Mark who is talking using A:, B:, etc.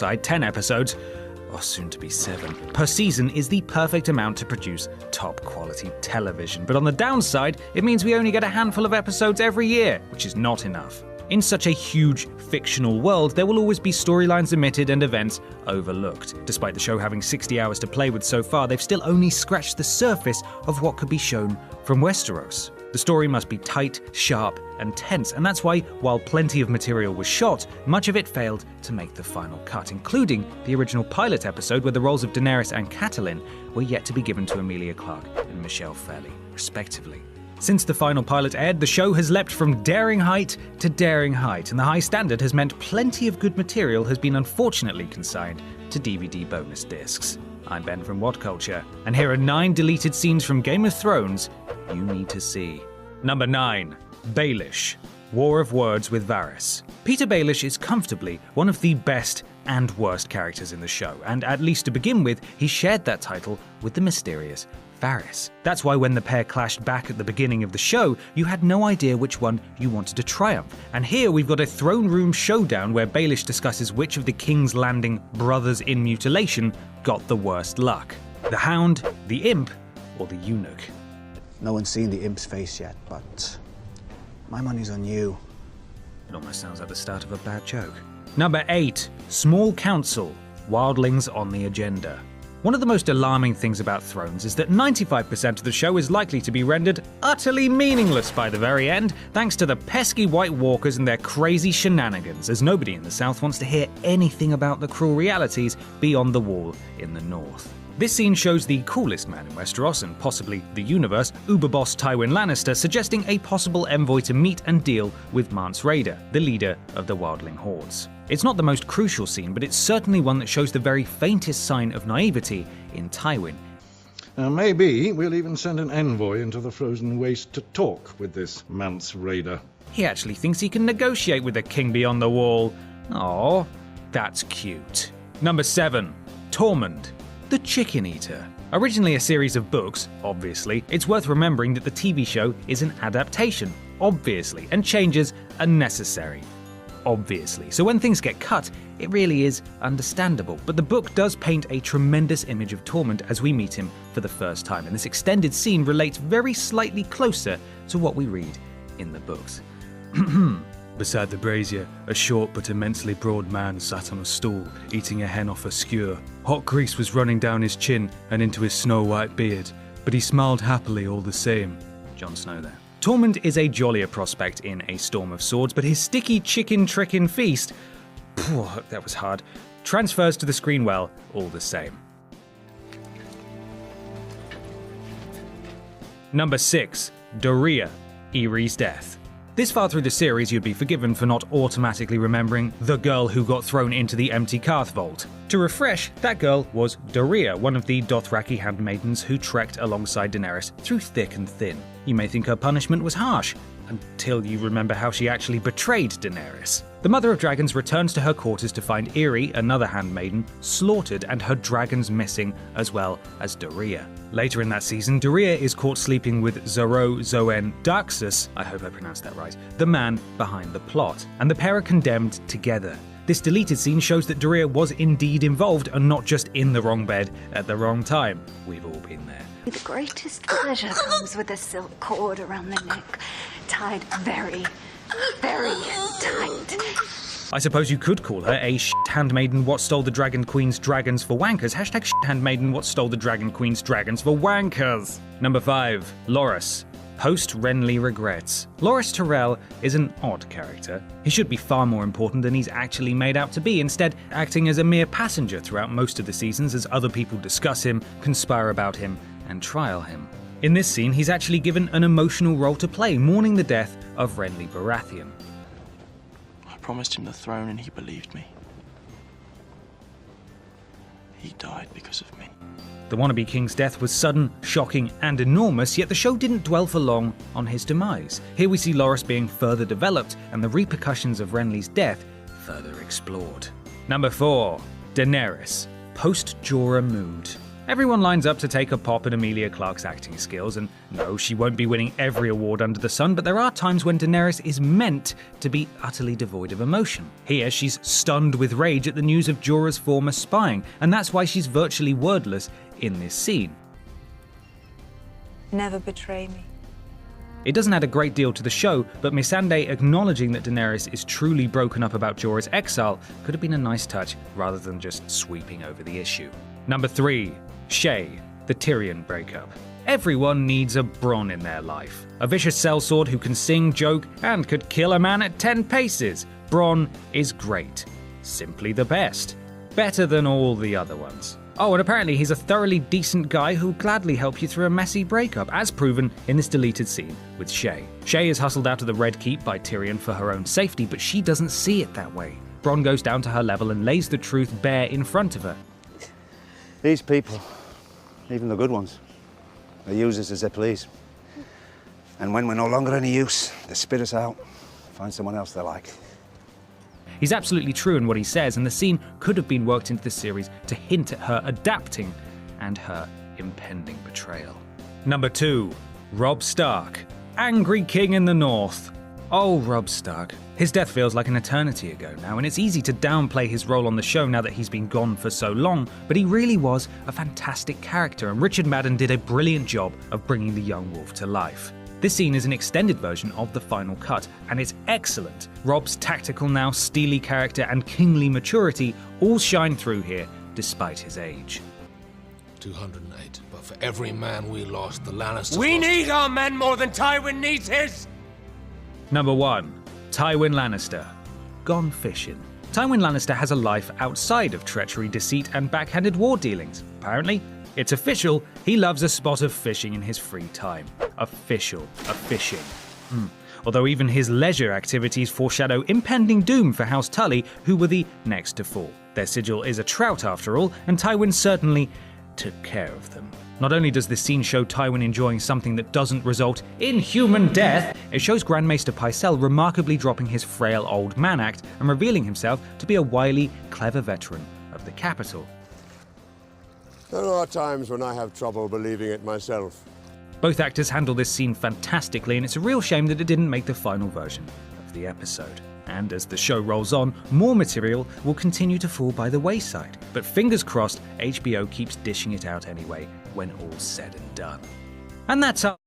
A: upside, 10 episodes, or soon to be 7, per season is the perfect amount to produce top-quality television. But on the downside, it means we only get a handful of episodes every year, which is not enough. In such a huge, fictional world, there will always be storylines omitted and events overlooked. Despite the show having 60 hours to play with so far, they've still only scratched the surface of what could be shown from Westeros. The story must be tight, sharp, and tense, and that's why, while plenty of material was shot, much of it failed to make the final cut, including the original pilot episode where the roles of Daenerys and Catelyn were yet to be given to Emilia Clarke and Michelle Fairley, respectively. Since the final pilot aired, the show has leapt from daring height to daring height, and the high standard has meant plenty of good material has been unfortunately consigned to DVD bonus discs. I'm Ben from What Culture, and here are 9 deleted scenes from Game of Thrones you need to see. Number 9. Baelish. War of Words with Varys. Peter Baelish is comfortably one of the best and worst characters in the show, and at least to begin with, he shared that title with the mysterious Varys. That's why when the pair clashed back at the beginning of the show, you had no idea which one you wanted to triumph. And here we've got a throne room showdown where Baelish discusses which of the King's Landing brothers in mutilation got the worst luck. The Hound, the Imp, or the Eunuch?
B: No one's seen the Imp's face yet, but my money's on you.
A: It almost sounds like the start of a bad joke. Number 8. Small Council. Wildlings on the agenda. One of the most alarming things about Thrones is that 95% of the show is likely to be rendered utterly meaningless by the very end, thanks to the pesky White Walkers and their crazy shenanigans, as nobody in the South wants to hear anything about the cruel realities beyond the wall in the North. This scene shows the coolest man in Westeros, and possibly the universe, Uber-boss Tywin Lannister, suggesting a possible envoy to meet and deal with Mance Rayder, the leader of the Wildling Hordes. It's not the most crucial scene, but it's certainly one that shows the very faintest sign of naivety in Tywin.
C: Maybe we'll even send an envoy into the frozen waste to talk with this Mance Rayder.
A: He actually thinks he can negotiate with the king beyond the wall. Aww, that's cute. Number 7. Tormund, the Chicken Eater. Originally a series of books, obviously, it's worth remembering that the TV show is an adaptation, obviously, and changes are necessary. Obviously. So when things get cut, it really is understandable. But the book does paint a tremendous image of Tormund as we meet him for the first time, and this extended scene relates very slightly closer to what we read in the books. Beside the brazier, a short but immensely broad man sat on a stool, eating a hen off a skewer. Hot grease was running down his chin and into his snow-white beard, but he smiled happily all the same. Jon Snow there. Tormund is a jollier prospect in A Storm of Swords, but his sticky chicken trickin' feast, that was hard, transfers to the screen well all the same. Number 6. Doreah, Yrie's death. This far through the series, you'd be forgiven for not automatically remembering the girl who got thrown into the empty Karth Vault. To refresh, that girl was Doreah, one of the Dothraki handmaidens who trekked alongside Daenerys through thick and thin. You may think her punishment was harsh, until you remember how she actually betrayed Daenerys. The Mother of Dragons returns to her quarters to find Irri, another handmaiden, slaughtered and her dragons missing, as well as Doreah. Later in that season, Doreah is caught sleeping with Xaro Xhoan Daxus, I hope I pronounced that right, the man behind the plot, and the pair are condemned together. This deleted scene shows that Doreah was indeed involved and not just in the wrong bed at the wrong time. We've all been there.
D: The greatest pleasure comes with a silk cord around the neck, tied very, very tight.
A: I suppose you could call her a handmaiden what stole the Dragon Queen's dragons for wankers. Hashtag handmaiden what stole the Dragon Queen's dragons for wankers. Number 5. Loras. Post Renly regrets. Loras Tyrell is an odd character. He should be far more important than he's actually made out to be, instead acting as a mere passenger throughout most of the seasons as other people discuss him, conspire about him, and trial him. In this scene, he's actually given an emotional role to play, mourning the death of Renly Baratheon.
E: I promised him the throne and he believed me. He died because of me.
A: The wannabe king's death was sudden, shocking, and enormous, yet the show didn't dwell for long on his demise. Here we see Loras being further developed and the repercussions of Renly's death further explored. Number 4. Daenerys. Post-Jorah mood. Everyone lines up to take a pop at Emilia Clarke's acting skills, and no, she won't be winning every award under the sun, but there are times when Daenerys is meant to be utterly devoid of emotion. Here, she's stunned with rage at the news of Jorah's former spying, and that's why she's virtually wordless in this scene.
F: Never betray me.
A: It doesn't add a great deal to the show, but Missandei acknowledging that Daenerys is truly broken up about Jorah's exile could have been a nice touch rather than just sweeping over the issue. Number 3. Shae, the Tyrion breakup. Everyone needs a Bronn in their life. A vicious sellsword who can sing, joke, and could kill a man at 10 paces. Bronn is great. Simply the best. Better than all the other ones. Oh, and apparently he's a thoroughly decent guy who'll gladly help you through a messy breakup, as proven in this deleted scene with Shae. Shae is hustled out of the Red Keep by Tyrion for her own safety, but she doesn't see it that way. Bronn goes down to her level and lays the truth bare in front of her.
G: These people, even the good ones, they use us as they please. And when we're no longer any use, they spit us out, find someone else they like.
A: He's absolutely true in what he says, and the scene could have been worked into the series to hint at her adapting and her impending betrayal. Number 2. Robb Stark, Angry King in the North. Oh, Robb Stark. His death feels like an eternity ago now, and it's easy to downplay his role on the show now that he's been gone for so long, but he really was a fantastic character, and Richard Madden did a brilliant job of bringing the young wolf to life. This scene is an extended version of the final cut, and it's excellent. Robb's tactical, now steely character and kingly maturity all shine through here, despite his age.
H: 208, but for every man we lost, the Lannisters
I: We
H: lost.
I: need our men more than Tywin needs his!
A: Number 1. Tywin Lannister, Gone Fishing. Tywin Lannister has a life outside of treachery, deceit, and backhanded war dealings. Apparently, it's official, he loves a spot of fishing in his free time. Official, a fishing. Although even his leisure activities foreshadow impending doom for House Tully, who were the next to fall. Their sigil is a trout after all, and Tywin certainly took care of them. Not only does this scene show Tywin enjoying something that doesn't result in human death, it shows Grand Maester Pycelle remarkably dropping his frail old man act and revealing himself to be a wily, clever veteran of the capital.
J: There are times when I have trouble believing it myself.
A: Both actors handle this scene fantastically, and it's a real shame that it didn't make the final version of the episode. And as the show rolls on, more material will continue to fall by the wayside. But fingers crossed, HBO keeps dishing it out anyway when all's said and done. And that's our